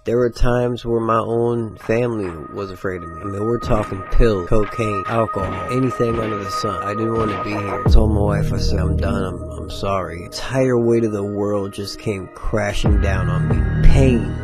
There were times where my own family was afraid of me. I mean, we're talking pills, cocaine, alcohol, anything under the sun. I didn't want to be here. I told my wife, I said, I'm done, I'm sorry. The entire weight of the world just came crashing down on me. Pain.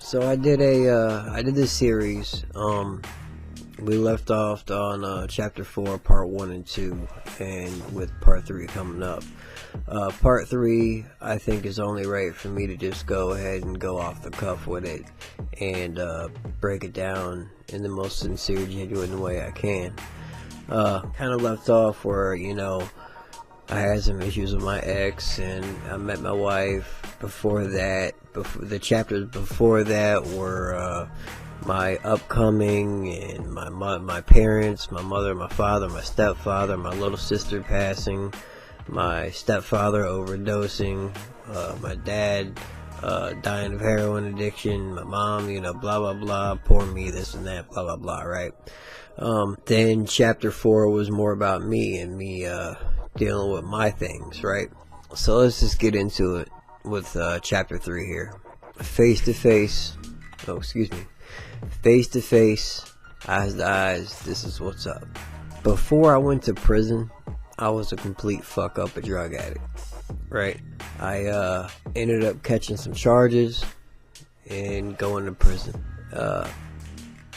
So I did this series. We left off on chapter 4, part 1 and 2, and with part 3 coming up. Part 3, I think, is only right for me to just go ahead and go off the cuff with it and break it down in the most sincere, genuine way I can. Kind of left off where, you know, I had some issues with my ex, and I met my wife. Before that, the chapters before that were my upcoming and my parents, my mother, my father, my stepfather, my little sister passing, my stepfather overdosing, my dad dying of heroin addiction, my mom, you know, blah blah blah, poor me, this and that, blah blah blah, right? Then chapter 4 was more about me and me dealing with my things, right? So let's just get into it with chapter 3 here. Face to face, eyes to eyes, this is what's up. Before I went to prison, I was a complete fuck up, a drug addict, right? I ended up catching some charges and going to prison.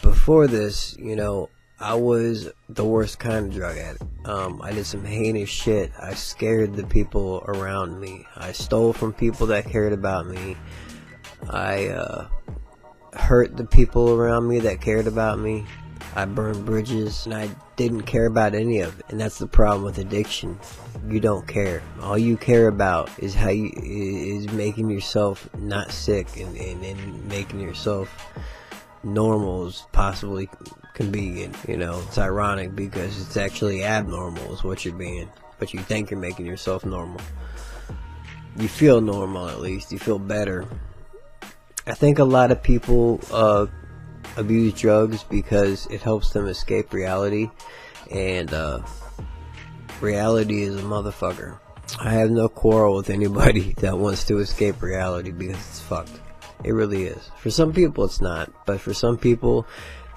Before this, you know, I was the worst kind of drug addict. I did some heinous shit. I scared the people around me. I stole from people that cared about me. I hurt the people around me that cared about me. I burned bridges, and I didn't care about any of it. And that's the problem with addiction. You don't care. All you care about is is making yourself not sick and making yourself normal as possibly can be. And, you know, it's ironic because it's actually abnormal is what you're being, but you think you're making yourself normal. You feel normal, at least you feel better. I think a lot of people abuse drugs because it helps them escape reality, and reality is a motherfucker. I have no quarrel with anybody that wants to escape reality because it's fucked. It really is. For some people it's not, but for some people,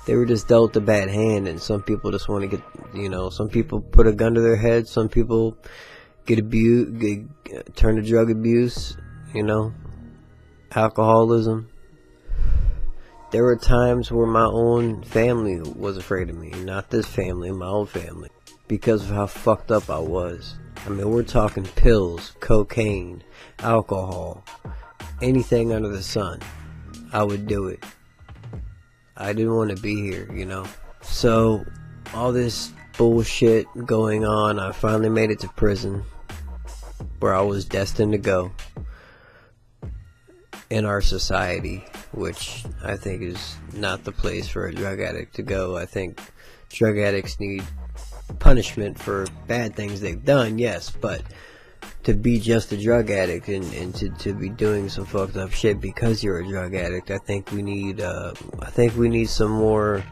they were just dealt a bad hand, and some people just want to get, you know, some people put a gun to their head, some people get abused, turn to drug abuse, you know, alcoholism. There were times where my own family was afraid of me, not this family, my own family, because of how fucked up I was. I mean, we're talking pills, cocaine, alcohol, anything under the sun. I would do it. I didn't want to be here, you know. So, all this bullshit going on, I finally made it to prison, where I was destined to go in our society, which I think is not the place for a drug addict to go. I think drug addicts need punishment for bad things they've done, yes, but to be just a drug addict and to be doing some fucked up shit because you're a drug addict, I think we need some more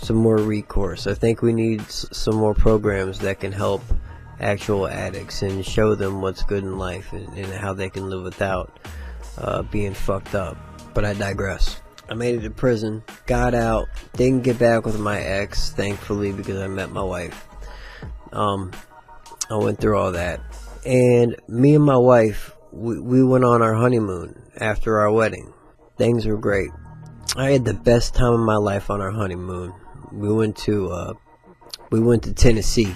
recourse. I think we need some more programs that can help actual addicts and show them what's good in life and how they can live without being fucked up. But I digress. I made it to prison, got out, didn't get back with my ex, thankfully, because I met my wife. I went through all that, and me and my wife, we went on our honeymoon after our wedding. Things were great. I had the best time of my life on our honeymoon. We went to Tennessee,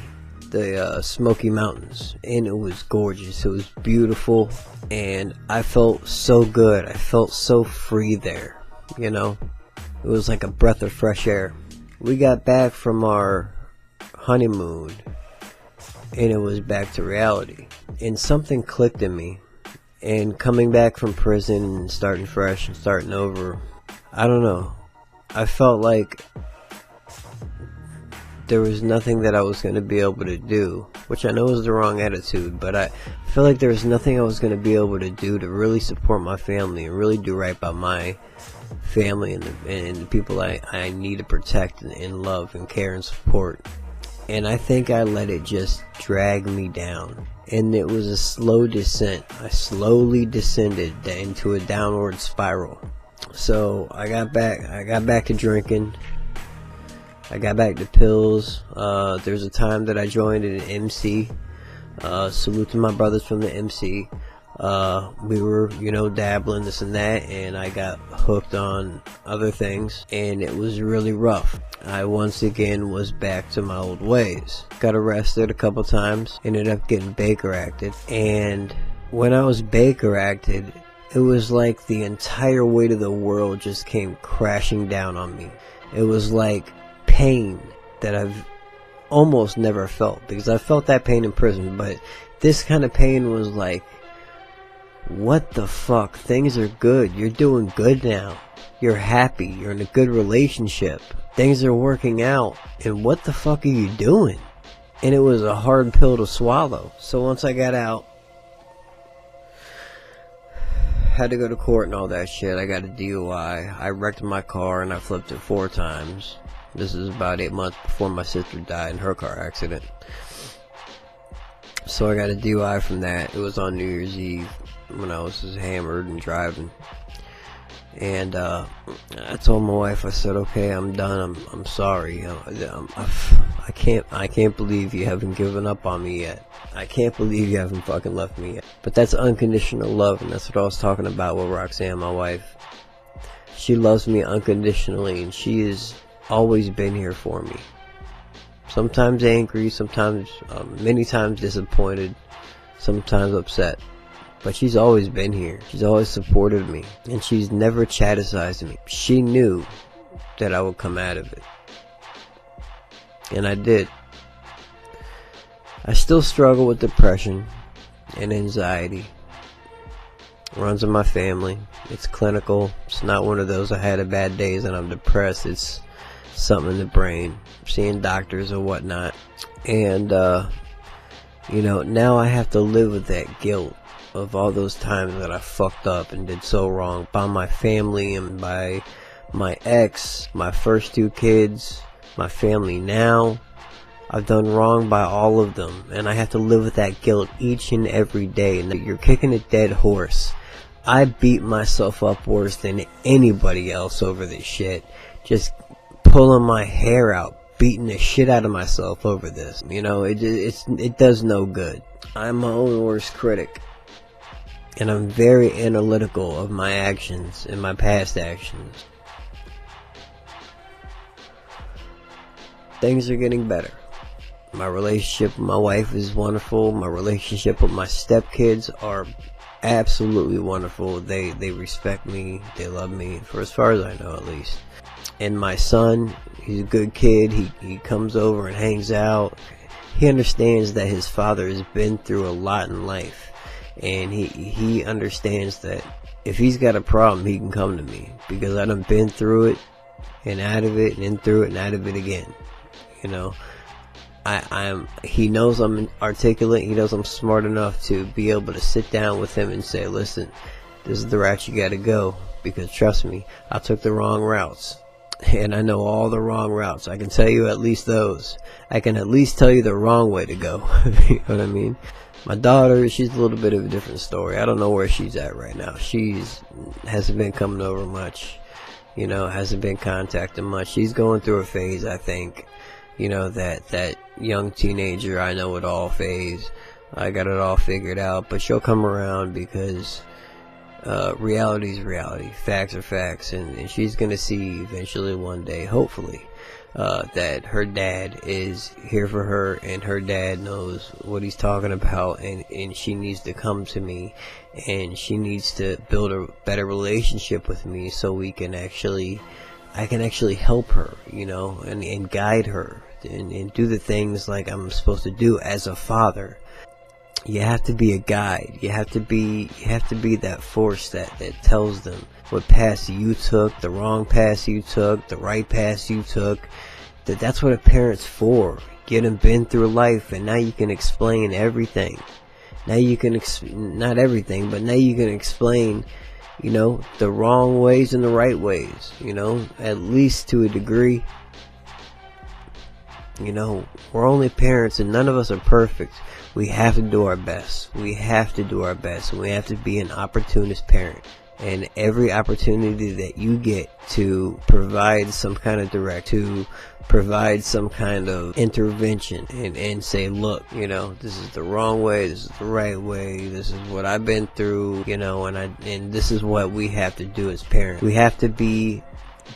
the Smoky Mountains, and it was gorgeous. It was beautiful, and I felt so good. I felt so free there, you know. It was like a breath of fresh air. We got back from our honeymoon, and it was back to reality, and something clicked in me. And coming back from prison and starting fresh and starting over, I don't know, I felt like there was nothing that I was going to be able to do, which I know is the wrong attitude, but I feel like there was nothing I was going to be able to do to really support my family and really do right by my family and the people I need to protect and love and care and support. And I think I let it just drag me down. And it was a slow descent. I slowly descended into a downward spiral. So I got back to drinking. I got back to pills. There's a time that I joined an MC. Salute to my brothers from the MC. We were, dabbling this and that, and I got hooked on other things, and it was really rough. I once again was back to my old ways. Got arrested a couple times, ended up getting Baker acted, and when I was Baker acted, it was like the entire weight of the world just came crashing down on me. It was like pain that I've almost never felt, because I felt that pain in prison, but this kind of pain was like, what the fuck? Things are good. You're doing good now. You're happy. You're in a good relationship. Things are working out. And what the fuck are you doing? And it was a hard pill to swallow. So once I got out, had to go to court and all that shit. I got a DUI. I wrecked my car and I flipped it 4 times. This is about 8 months before my sister died in her car accident. So I got a DUI from that. It was on New Year's Eve when I was just hammered and driving. And I told my wife, I said, okay, I'm done. I'm sorry. I can't believe you haven't given up on me yet. I can't believe you haven't fucking left me yet. But that's unconditional love, and that's what I was talking about with Roxanne, my wife. She loves me unconditionally, and she has always been here for me. Sometimes angry, sometimes, many times disappointed, sometimes upset. But she's always been here. She's always supported me. And she's never chastised me. She knew that I would come out of it. And I did. I still struggle with depression and anxiety. It runs in my family. It's clinical. It's not one of those I had a bad days and I'm depressed. It's something in the brain. Seeing doctors or whatnot. And, now I have to live with that guilt of all those times that I fucked up and did so wrong by my family and by my ex, my first 2 kids, my family now. I've done wrong by all of them, and I have to live with that guilt each and every day. And you're kicking a dead horse. I beat myself up worse than anybody else over this shit. Just pulling my hair out, beating the shit out of myself over this. It does no good. I'm my own worst critic. And I'm very analytical of my actions and my past actions. Things are getting better. My relationship with my wife is wonderful. My relationship with my stepkids are absolutely wonderful. They respect me. They love me, for as far as I know, at least. And my son, he's a good kid. He comes over and hangs out. He understands that his father has been through a lot in life. And he understands that if he's got a problem, he can come to me, because I done been through it and out of it and in through it and out of it again. He knows I'm articulate. He knows I'm smart enough to be able to sit down with him and say, listen, this is the route you gotta go, because trust me, I took the wrong routes. And I know all the wrong routes. I can tell you at least those. I can at least tell you the wrong way to go. You know what I mean? My daughter, she's a little bit of a different story. I don't know where she's at right now. Hasn't been coming over much. Hasn't been contacting much. She's going through a phase, I think. That young teenager, I know it all phase. I got it all figured out. But she'll come around, because reality is reality. Facts are facts. And she's going to see eventually one day, hopefully, that her dad is here for her, and her dad knows what he's talking about, and she needs to come to me, and she needs to build a better relationship with me, so I can actually help her, and guide her, and do the things like I'm supposed to do as a father. You have to be a guide. You have to be that force that tells them what path you took, the wrong path you took, the right path you took, That's what a parent's for. Get them been through life, and now you can explain everything. Now you can, not everything, but now you can explain, you know, the wrong ways and the right ways, you know, at least to a degree. You know, we're only parents and none of us are perfect. We have to do our best. We have to do our best. We have to be an opportunist parent. And every opportunity that you get to provide some kind of to provide some kind of intervention and say, look, you know, this is the wrong way, this is the right way, this is what I've been through, you know, and this is what we have to do as parents. We have to be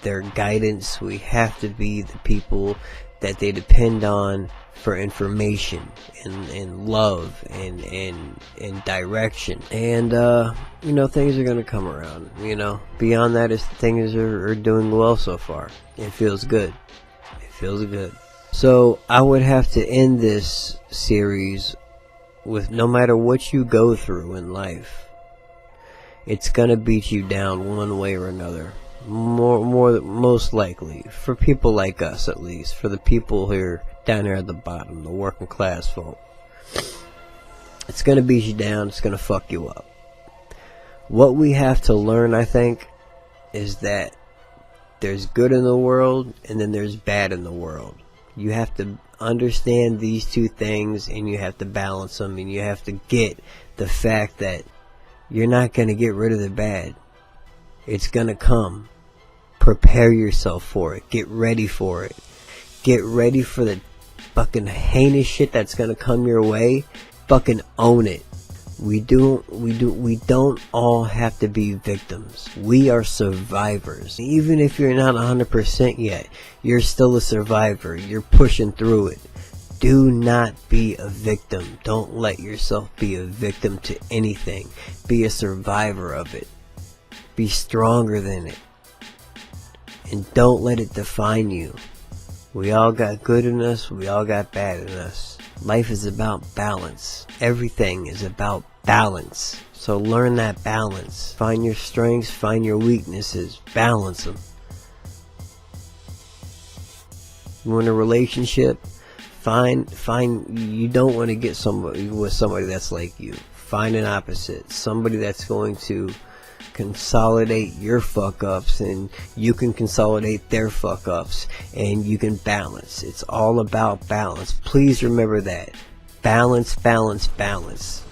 their guidance. We have to be the people that they depend on for information and love and direction. And you know, things are gonna come around, you know. Beyond that, things are doing well so far. It feels good. It feels good. So I would have to end this series with, no matter what you go through in life, it's gonna beat you down one way or another. Most likely, for people like us, at least, for the people here down here at the bottom, the working class folk, it's gonna beat you down. It's gonna fuck you up. What we have to learn, I think, is that there's good in the world and then there's bad in the world. You have to understand these two things, and you have to balance them, and you have to get the fact that you're not gonna get rid of the bad. It's gonna come. Prepare yourself for it. Get ready for it. Get ready for the fucking heinous shit that's gonna come your way. Fucking own it. We don't all have to be victims. We are survivors. Even if you're not 100% yet, you're still a survivor. You're pushing through it. Do not be a victim. Don't let yourself be a victim to anything. Be a survivor of it. Be stronger than it. And don't let it define you. We all got good in us. We all got bad in us. Life is about balance. Everything is about balance. So learn that balance. Find your strengths. Find your weaknesses. Balance them. You want a relationship? You don't want to get somebody that's like you. Find an opposite. Somebody that's going to consolidate your fuck ups, and you can consolidate their fuck ups, and you can balance. It's all about balance. Please remember that. Balance, balance, balance.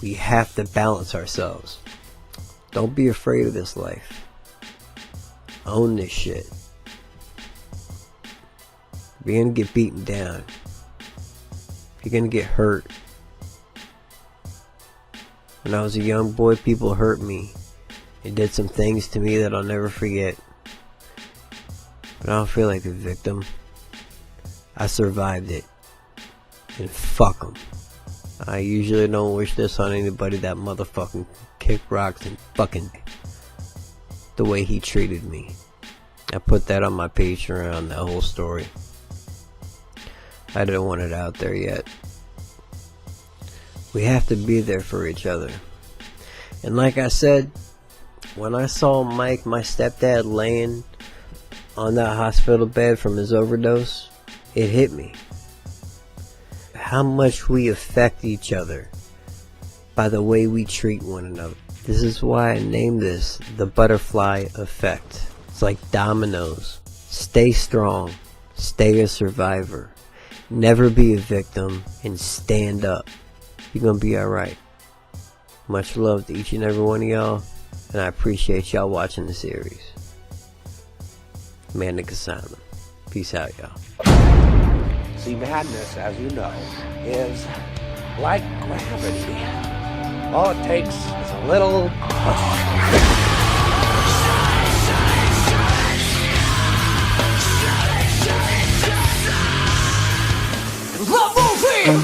We have to balance ourselves. Don't be afraid of this life. Own this shit. You're gonna get beaten down. You're gonna get hurt. When I was a young boy, people hurt me. It did some things to me that I'll never forget. But I don't feel like a victim. I survived it. And fuck them. I usually don't wish this on anybody that motherfucking kicked rocks and fucking the way he treated me. I put that on my Patreon, that whole story. I didn't want it out there yet. We have to be there for each other. And like I said, when I saw Mike, my stepdad, laying on that hospital bed from his overdose, it hit me. How much we affect each other by the way we treat one another. This is why I named this the butterfly effect. It's like dominoes. Stay strong. Stay a survivor. Never be a victim, and stand up. You're gonna be alright. Much love to each and every one of y'all, and I appreciate y'all watching the series. Manic Asylum. Peace out, y'all. See, madness, as you know, is like gravity. All it takes is a little push.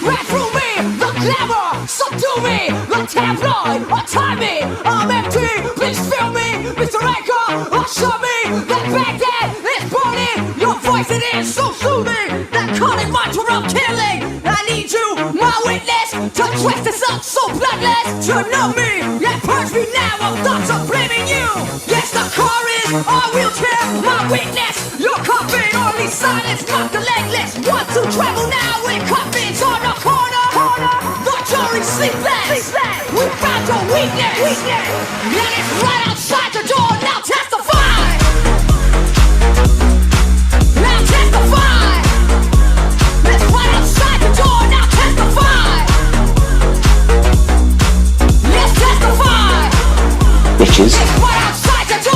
Right through me, the clever, subdue me, the tabloid, untie me, I'm empty, please fill me, Mr. Anchor, usher me, that Baghdad is burning, your voice it is so soothing, that cunning mantra of killing, I need you, my witness, to twist this up so bloodless, to know me, yet purge me now of thoughts of blaming you, yes the car is a wheelchair, my weakness, your coffin or Jury silence, knock the legless. Want to travel now with coffins on the corner. The jury sleepless. We found your weakness. And it's right outside the door. Now testify. Now testify. It's right outside the door. Now testify. Let's testify. Bitches. It's right outside the door.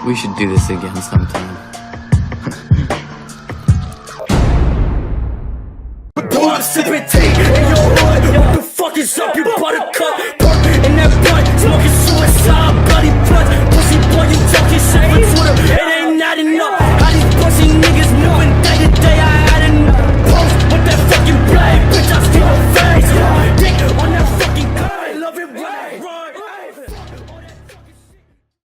We should do this again sometime. Pour sipping tea in your hood. What the fuck is up, you buttercup? Pump in that blunt, smoking suicide, bloody blood. Pussy boy, you talking shit for Twitter.